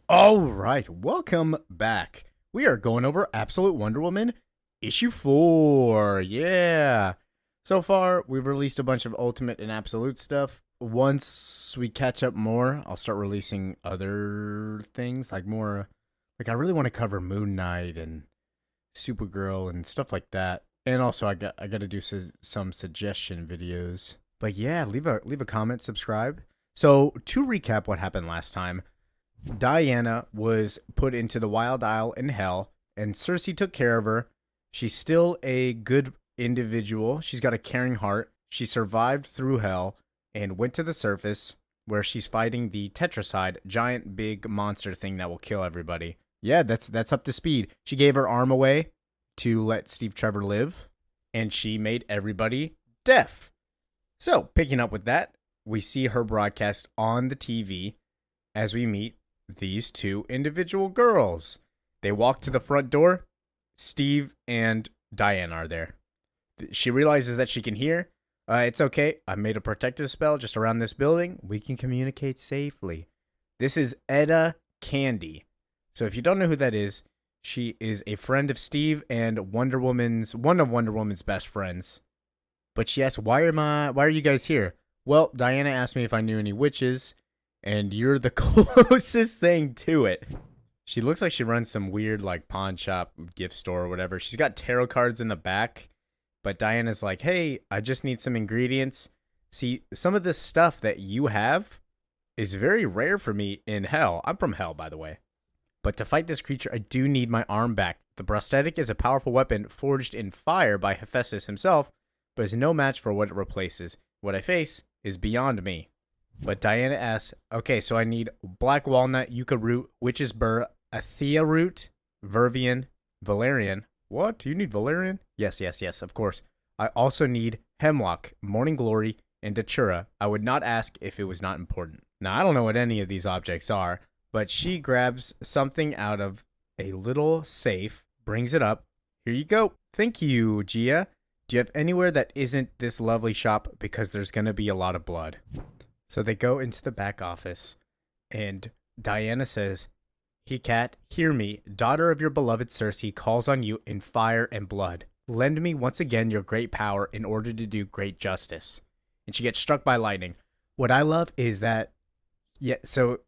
All right, welcome back. We are going over Absolute Wonder Woman issue 4. Yeah. So far, we've released a bunch of Ultimate and Absolute stuff. Once we catch up more, I'll start releasing other things like more I really want to cover Moon Knight and Supergirl and stuff like that. And also I got to do some suggestion videos. But yeah, leave a comment, subscribe. So, to recap what happened last time, Diana was put into the Wild Isle in Hell, and Cersei took care of her. She's still a good individual. She's got a caring heart. She survived through Hell and went to the surface where she's fighting the tetraside, giant big monster thing that will kill everybody. Yeah, that's up to speed. She gave her arm away to let Steve Trevor live, and she made everybody deaf. So, picking up with that, we see her broadcast on the TV as we meet these two individual girls. They walk to the front door. Steve and Diana are there. She realizes that she can hear. It's okay. I made a protective spell just around this building. We can communicate safely. This is Etta Candy. So if you don't know who that is, she is a friend of Steve and one of Wonder Woman's best friends. But she asks, why are you guys here? Well, Diana asked me if I knew any witches, and you're the closest thing to it. She looks like she runs some weird like pawn shop, gift store or whatever. She's got tarot cards in the back, but Diana's like, hey, I just need some ingredients. See, some of this stuff that you have is very rare for me in Hell. I'm from Hell, by the way. But to fight this creature, I do need my arm back. The prosthetic is a powerful weapon forged in fire by Hephaestus himself, but is no match for what it replaces. What I face is beyond me. But Diana asks, okay, so I need black walnut, yucca root, witch's burr, athea root, vervian, valerian. What? You need valerian? Yes, of course. I also need hemlock, morning glory, and datura. I would not ask if it was not important. Now, I don't know what any of these objects are, but she grabs something out of a little safe, brings it up. Here you go. Thank you, Gia. Do you have anywhere that isn't this lovely shop? Because there's going to be a lot of blood. So they go into the back office, and Diana says, Hecate, hear me. Daughter of your beloved Cersei calls on you in fire and blood. Lend me once again your great power in order to do great justice. And she gets struck by lightning. What I love is that, so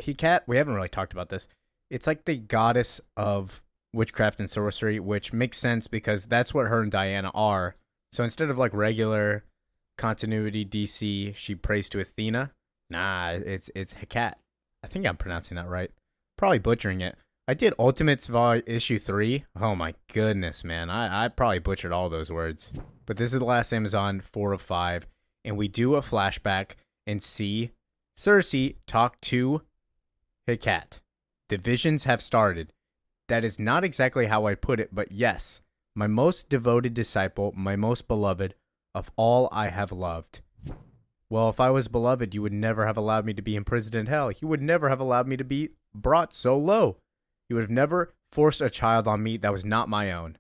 Hecate, we haven't really talked about this. It's like the goddess of witchcraft and sorcery, which makes sense because that's what her and Diana are. So instead of like regular continuity DC, she prays to Athena. Nah, it's Hecate. I think I'm pronouncing that right. Probably butchering it. I did Ultimates issue 3. Oh my goodness, man. I probably butchered all those words. But this is the last Amazon 4 of 5. And we do a flashback and see Cersei talk to Hecate. The visions have started. That is not exactly how I put it, but yes. My most devoted disciple, my most beloved, of all I have loved. Well, if I was beloved, you would never have allowed me to be imprisoned in hell. You would never have allowed me to be brought so low. You would have never forced a child on me that was not my own.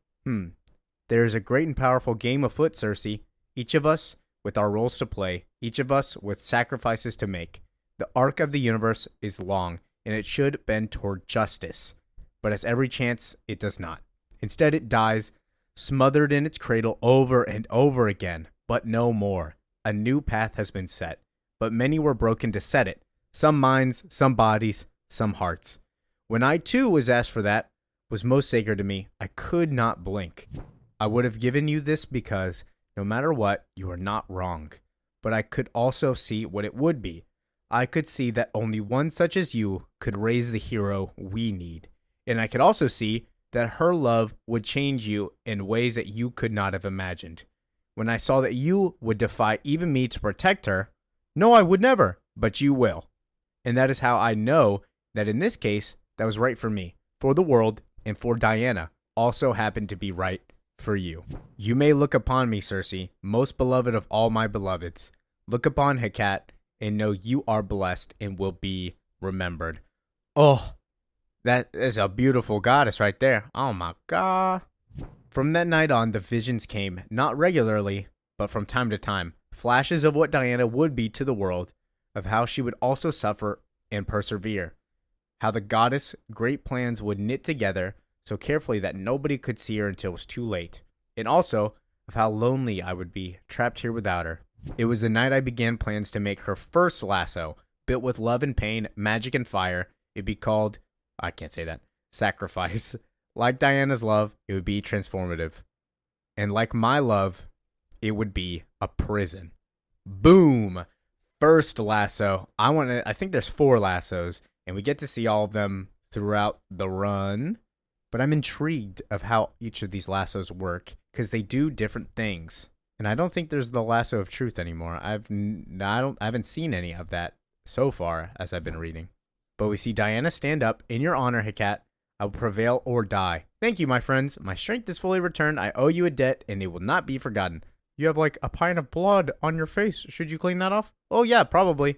There is a great and powerful game afoot, Cersei. Each of us with our roles to play. Each of us with sacrifices to make. The arc of the universe is long, and it should bend toward justice. But as every chance, it does not. Instead, it dies, smothered in its cradle over and over again, but no more. A new path has been set, but many were broken to set it. Some minds, some bodies, some hearts. When I too was asked for that, was most sacred to me, I could not blink. I would have given you this because, no matter what, you are not wrong. But I could also see what it would be. I could see that only one such as you could raise the hero we need. And I could also see that her love would change you in ways that you could not have imagined. When I saw that you would defy even me to protect her, no, I would never, but you will. And that is how I know that in this case, that was right for me, for the world, and for Diana, also happened to be right for you. You may look upon me, Cersei, most beloved of all my beloveds. Look upon Hecate, and know you are blessed and will be remembered. Oh, that is a beautiful goddess right there. Oh my God. From that night on, the visions came, not regularly, but from time to time. Flashes of what Diana would be to the world, of how she would also suffer and persevere. how the goddess' great plans would knit together so carefully that nobody could see her until it was too late, and also of how lonely I would be trapped here without her. It was the night I began plans to make her first lasso, built with love and pain, magic and fire. It'd be called, I can't say that, sacrifice. Like Diana's love, it would be transformative. And like my love, it would be a prison. Boom! First lasso. I think there's 4 lassos, and we get to see all of them throughout the run. But I'm intrigued of how each of these lassos work, because they do different things. And I don't think there's the lasso of truth anymore. I haven't seen any of that so far as I've been reading. But we see Dianna stand up. In your honor, Hecate, I will prevail or die. Thank you, my friends. My strength is fully returned. I owe you a debt, and it will not be forgotten. You have like a pint of blood on your face. Should you clean that off? Oh yeah, probably.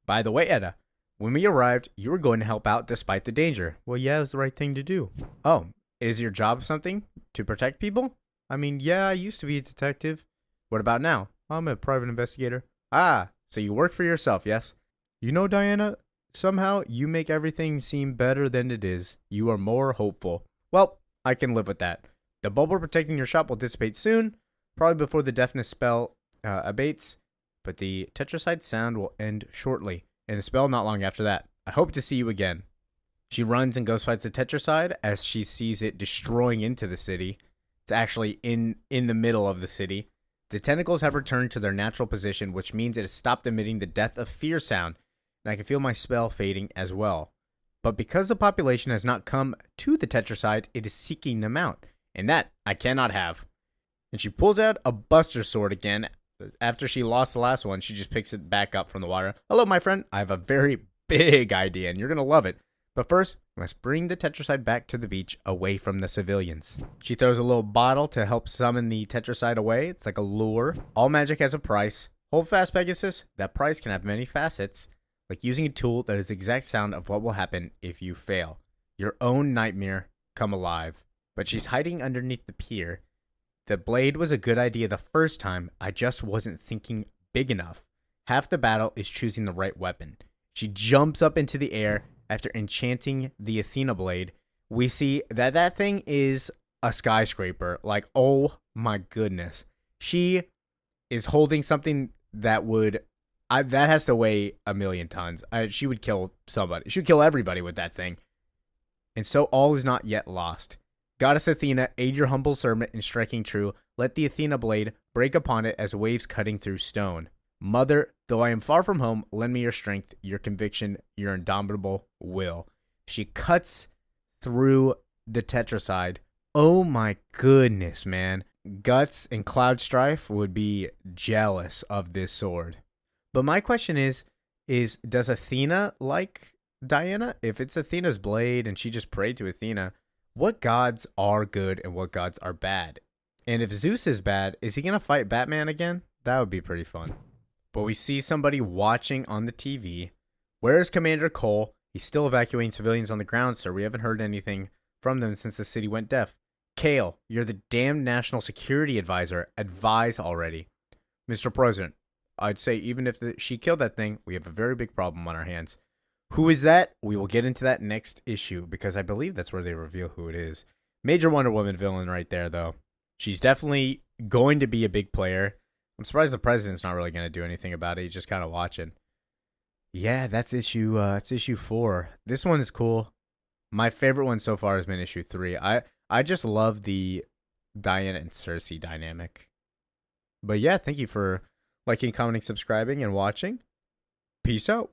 By the way, Etta, when we arrived, you were going to help out despite the danger. Well, yeah, it was the right thing to do. Oh, is your job something? To protect people? I mean, yeah, I used to be a detective. What about now? I'm a private investigator. Ah, so you work for yourself, yes? You know, Dianna, somehow you make everything seem better than it is. You are more hopeful. Well, I can live with that. The bubble protecting your shop will dissipate soon, probably before the deafness spell abates, but the tetraside sound will end shortly, and the spell not long after that. I hope to see you again. She runs and ghost fights the tetraside as she sees it destroying into the city. It's actually in the middle of the city. The tentacles have returned to their natural position, which means it has stopped emitting the death of fear sound, and I can feel my spell fading as well. But because the population has not come to the tetraside, it is seeking them out, and that I cannot have. And she pulls out a buster sword again. After she lost the last one, she just picks it back up from the water. Hello, my friend. I have a very big idea, and you're going to love it. But first, we must bring the tetraside back to the beach, away from the civilians. She throws a little bottle to help summon the tetraside away. It's like a lure. All magic has a price. Hold fast, Pegasus. That price can have many facets, like using a tool that is the exact sound of what will happen if you fail. Your own nightmare come alive. But she's hiding underneath the pier. The blade was a good idea the first time. I just wasn't thinking big enough. Half the battle is choosing the right weapon. She jumps up into the air after enchanting the Athena blade. We see that that thing is a skyscraper. Like, oh my goodness. She is holding something that would... that has to weigh 1,000,000 tons. She would kill somebody. She would kill everybody with that thing. And so all is not yet lost. Goddess Athena, aid your humble servant in striking true. Let the Athena blade break upon it as waves cutting through stone. Mother, though I am far from home, lend me your strength, your conviction, your indomitable will. She cuts through the tetraside. Oh my goodness, man. Guts and Cloud Strife would be jealous of this sword. But my question is does Athena like Dianna? If it's Athena's blade and she just prayed to Athena, what gods are good and what gods are bad? And if Zeus is bad, is he going to fight Batman again? That would be pretty fun. But we see somebody watching on the TV. Where is Commander Cole? He's still evacuating civilians on the ground, sir. We haven't heard anything from them since the city went deaf. Kale, you're the damned national security advisor. Advise already. Mr. President, I'd say even if she killed that thing, we have a very big problem on our hands. Who is that? We will get into that next issue, because I believe that's where they reveal who it is. Major Wonder Woman villain right there, though. She's definitely going to be a big player. I'm surprised the president's not really going to do anything about it. He's just kind of watching. Yeah, that's issue 4. This one is cool. My favorite one so far has been issue 3. I just love the Diana and Cersei dynamic. But yeah, thank you for liking, commenting, subscribing, and watching. Peace out.